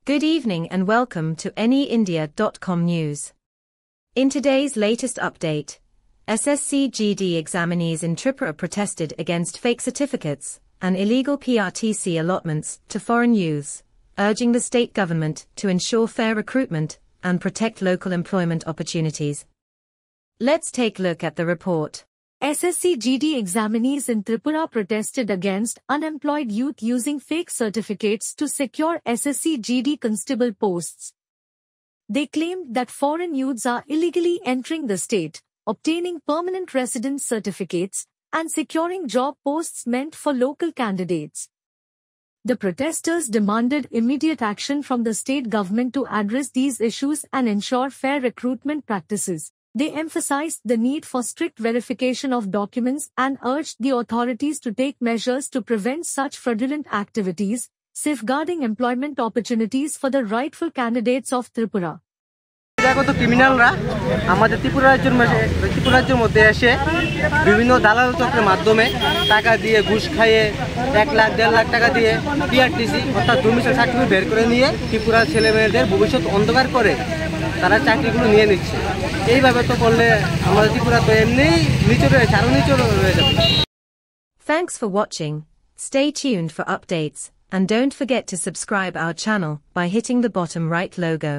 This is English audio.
Good evening and welcome to anyindia.com news. In today's latest update, SSC GD examinees in Tripura protested against fake certificates and illegal PRTC allotments to foreign youths, urging the state government to ensure fair recruitment and protect local employment opportunities. Let's take a look at the report. SSC GD examinees in Tripura protested against unemployed youth using fake certificates to secure SSC GD constable posts. They claimed that foreign youths are illegally entering the state, obtaining permanent residence certificates, and securing job posts meant for local candidates. The protesters demanded immediate action from the state government to address these issues and ensure fair recruitment practices. They emphasized the need for strict verification of documents and urged the authorities to take measures to prevent such fraudulent activities, safeguarding employment opportunities for the rightful candidates of Tripura. জায়গাগত ক্রিমিনালরা আমাদের ত্রিপুরা রাজ্যের মধ্যে এসে বিভিন্ন দালাল চক্রের মাধ্যমে টাকা দিয়ে ঘুষ খাইয়ে 1 লাখ 1.5 লাখ টাকা দিয়ে পিআরটিসি অর্থাৎ ডোমিসাইল সার্টিফিকেট বের করে নিয়ে ত্রিপুরার ছেলেমেয়েদের ভবিষ্যৎ অন্ধকার করে তারা চাকরিগুলো নিয়ে নিচ্ছে। এইভাবে তো করলে আমাদের ত্রিপুরা তো এমনিই নিচে রয়েছে, আরো নিচে রয়ে যাবে। Thanks for watching. Stay tuned for updates and don't forget to subscribe our channel by hitting the bottom right logo.